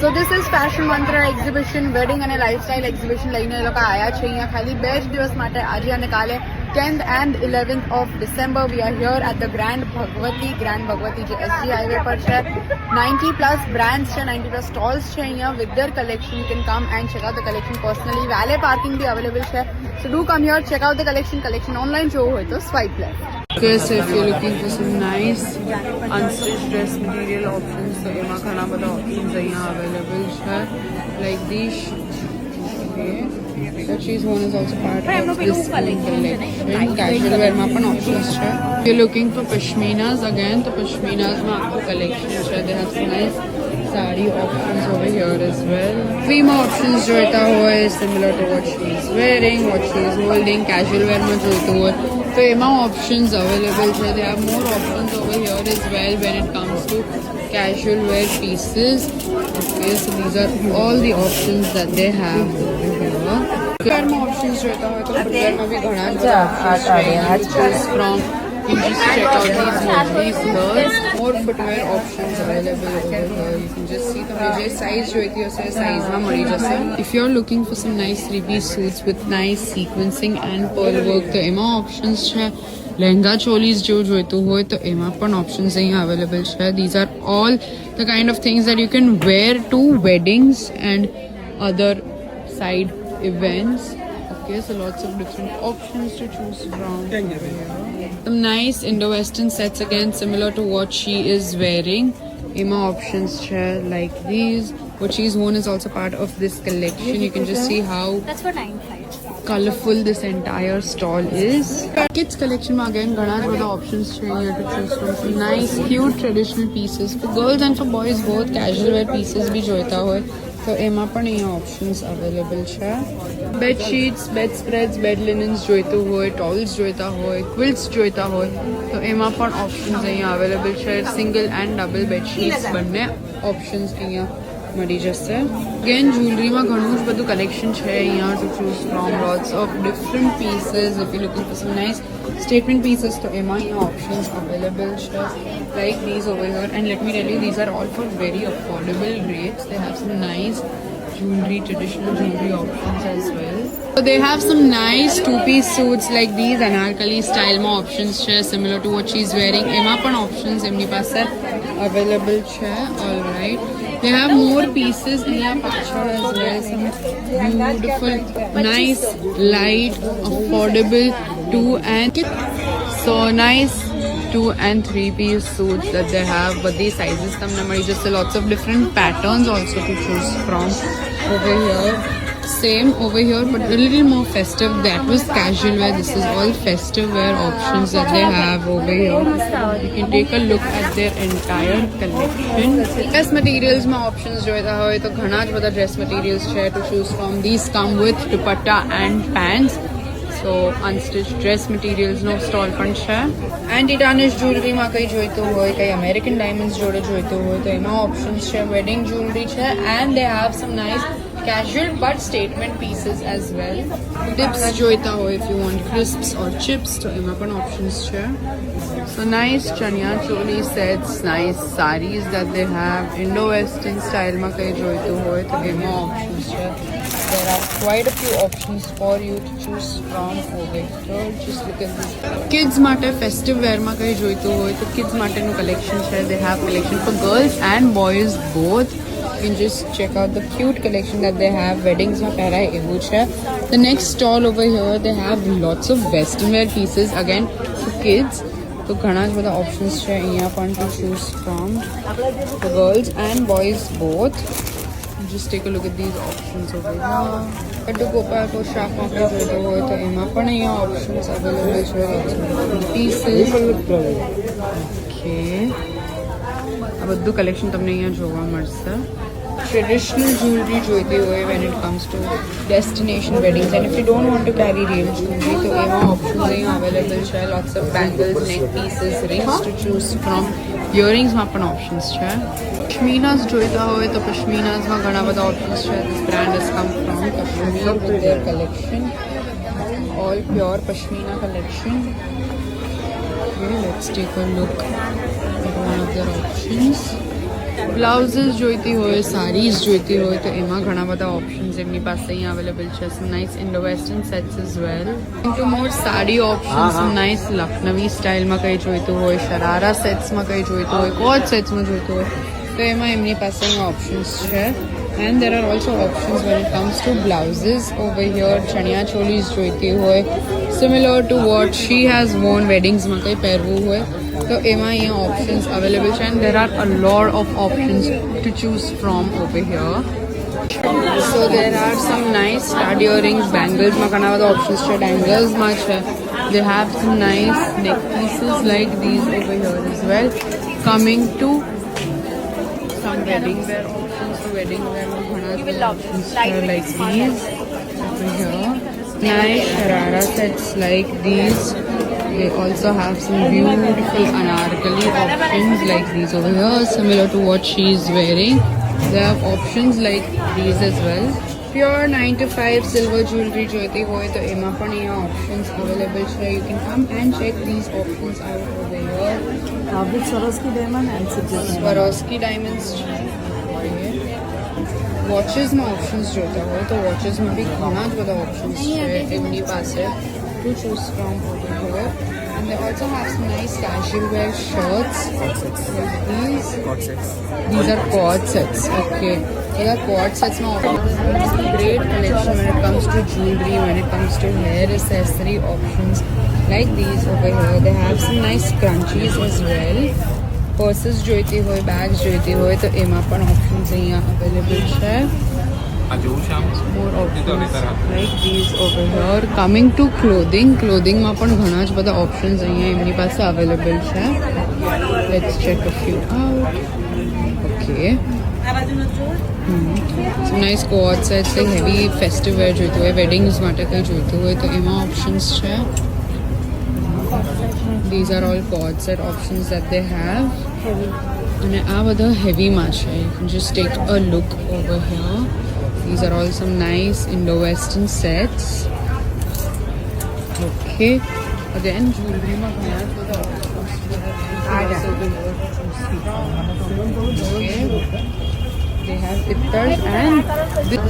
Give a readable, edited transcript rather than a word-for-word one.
So this is fashion મંત્ર exhibition wedding અને lifestyle exhibition લઈને એ લોકો આવ્યા છે અહીંયા ખાલી 2 જ દિવસ માટે આજે અને કાલે 10th and 11th of December. We are here at the Grand Bhagwati જે SG highway પર છે. 90 plus brands છે, 90 plus stalls છે અહીંયા with their collection. You can come and check out the collection personally. Valet parking bhi available છે. So do come here, check out the collection online જોવું હોય તો swipe left. Okay, so if you're looking for some nice unstitched dress material options, so એમાં ઘણા બધા options અહીંયા available છે. Like these. Okay. So she's one is also part of this collection. Casual wear માં પણ options છે. If you're looking for pashminas again, તો pashminas માં આખું collection છે. They have some nice sari options over here as well. Three more options જોઈતા હોય similar to what she is wearing, what she is holding. Casual wear માં જોઈતું હોય તો એમાં options available છે. There are more options over here as well when it comes to casual wear pieces. Okay, so these are all the options that they have over here. ફૂટવેરમાં options જોઈતા હોય તો ફૂટવેરમાં બી ઘણા બધા ઓપ્શન્સ છે. choose from. You just check out these girls. More footwear options available over here. You can just see તમને જે size જોઈતી હશે સાઇઝમાં મળી જશે. If you're looking for some nice 3-piece suits with nice sequencing and pearl work તો એમાં options છે. લહેંગા ચોલીઝ જેવું જોઈતું હોય તો એમાં પણ ઓપ્શન્સ અહીંયા અવેલેબલ છે. These are all the kind of things that you can wear to weddings and other side events. Okay, so lots of different options to choose from. Some nice Indo-Western sets again, similar to what she is wearing. Emma options chair like these. What she's worn is also part of this collection. You can just see how that's for 9.5. Colorful this entire stall is. Kids collection માં again ઘણા જ બધા options છે here to choose from. Some nice cute traditional pieces for girls and for boys both. Casual wear pieces भी જોઈતા હોય તો એમાં પણ અહીંયા ઓપ્શન્સ અવેલેબલ છે. બેડશીટ્સ, બેડ સ્પ્રેડ્સ, બેડ લિનન્સ જોઈતું હોય, ટોલ્સ જોઈતા હોય, ક્વિલ્ટ્સ જોઈતા હોય તો એમાં પણ ઓપ્શન્સ અહીંયા અવેલેબલ છે. સિંગલ એન્ડ ડબલ બેડશીટ્સ બંને ઓપ્શન્સ અહીંયા મળી જશે. અગેન જ્વેલરીમાં ઘણું જ બધું કલેક્શન છે અહીંયા to choose from. Lots of different pieces. If you looking for some nice statement pieces તો એમાં અહીંયા options available છે like these over here. And let me tell you, these are all for very affordable rates. They have some nice jewelry, traditional jewelry options as well. So they have some nice 2-piece suits like these anarkali style માં options છે similar to what she's wearing. એમાં પણ options એમની પાસે available છે. All right, they have more pieces અહીંયા પાછળ as well. Some beautiful, nice, light, affordable 2 and so nice 2 and 3-piece suits that they have. But these sizes તમને મળી જશે. Lots of different patterns also to choose from over here. Same over here but a little more festive. That was casual wear. This is all festive wear options that they have over here. You can take a look at their entire collection. Dress materials માં options જોઈતા હોય તો ઘણા જ બધા dress materials છે to choose from. These come with dupatta and pants. So unstitched dress materials no stall પણ છે. એન્ટી ટાર્નિશ જ્વેલરીમાં કંઈ જોઈતું હોય, કંઈ અમેરિકન ડાયમંડ્સ જોડે જોઈતું હોય તો એમાં ઓપ્શન્સ છે. વેડિંગ જ્વેલરી છે and they have some nice casual but statement pieces as well. Tips જોઈતા હોય if you want crisps or chips તો એમાં પણ options છે. So nice chaniya choli sets, nice saris that they have. Indo-Western style માં કંઈ જોઈતું હોય તો એમાં options છે. There are quite a few options for you to choose from over here. Just look at this. Kids માટે festive wear માં કંઈ જોઈતું હોય તો kids માટેનું collection છે. They have collection for girls and boys both. You can just check out the cute collection that they have. Weddings માં પહેરાય એવું છે. The next stall over here, they have lots of western wear pieces again for kids. તો ઘણા જ બધા options છે અહીંયા પણ to choose from for girls and boys both. Just take a look at these options over here. At the Gopal ko shop માં કંઈ જોઈતું હોય તો એમાં પણ અહીંયા options available છે. Pieces. Okay. આ બધું કલેક્શન તમને અહીંયા જોવા મળશે. Traditional jewelry જોઈતી હોય when it comes to destination weddings, and if you don't want to carry real jewelry તો એમાં options અહીંયા available છે. Lots of bangles, neck pieces, rings to choose from. Earrings માં પણ options છે. Pashminas જોઈતા હોય તો Pashminas માં ઘણા બધા options છે. This brand has come from Kashmir with their collection. All pure Pashmina collection. Okay, let's take a look at one of their options. Blouses જોઈતી હોય, સાડીઝ જોઈતી હોય તો એમાં ઘણા બધા ઓપ્શન્સ એમની પાસે અહીંયા અવેલેબલ છે. Some nice Indo western sets as well. Two more sari options, some nice Lucknowi સ્ટાઇલમાં કંઈ જોઈતું હોય, શરારા સેટ્સમાં કંઈ જોઈતું હોય, કોટ સેટ્સમાં જોઈતું હોય તો એમાં એમની પાસે અહીંયા ઓપ્શન્સ છે. And there are also options when it comes to blouses over here. ચણિયા ચોલીઝ જોઈતી હોય, similar to what she has worn weddings માં કંઈ પહેરવું હોય તો એમાં અહીંયા ઓપ્શન્સ અવેલેબલ છે. And there are a lot of options to choose from over here. So there are some nice stud earrings, bangles માં ઘણા બધા options છે, dangles માં છે. They have some nice neck pieces like these over here as well. Coming to some wedding wear options. So wedding wear में घना options है like these over here. Nice sharara sets like these. They also have some beautiful anarkali options like these over here, similar to what she is wearing. They have options like these as well. Pure 9 to 5 silver jewelry જોઈતી હોય તો એમાં પણ અહીંયા options available છે. You can come and check these options out over here. with Swarovski diamond and Swiss Swarovski diamonds છે. વોચીસમાં options જોઈતા હોય તો વોચીસમાં બી ઘણા જ બધા ઓપ્શન્સ છે એમની પાસે to choose from over here. And they also have some nice casual wear shirts like these. These are quad sets. Okay. These are quad sets now. Great collection when it comes to jewelry, when it comes to hair accessory options like these over here. They have some nice scrunchies as well. Purses જોઈતી હોય, bags જોઈતી હોય તો એમાં પણ options અહીંયા available છે. More options like these over here. Coming to clothing માં પણ ઘણા જ બધા options અહીંયા એમની પાસે available છે. Let's check a few out. Okay. Some nice quad sets, like heavy festive wear જોઈતું હોય, weddings માટે કંઈ જોઈતું હોય તો એમાં options છે. These are all quad set options that they have. અને આ બધા heavyમાં છે. You can just take a look over here. These are all some nice Indo-Western sets. Okay. Again, jewelry માં ઘણા જ બધા options છે. Okay. They have ittars and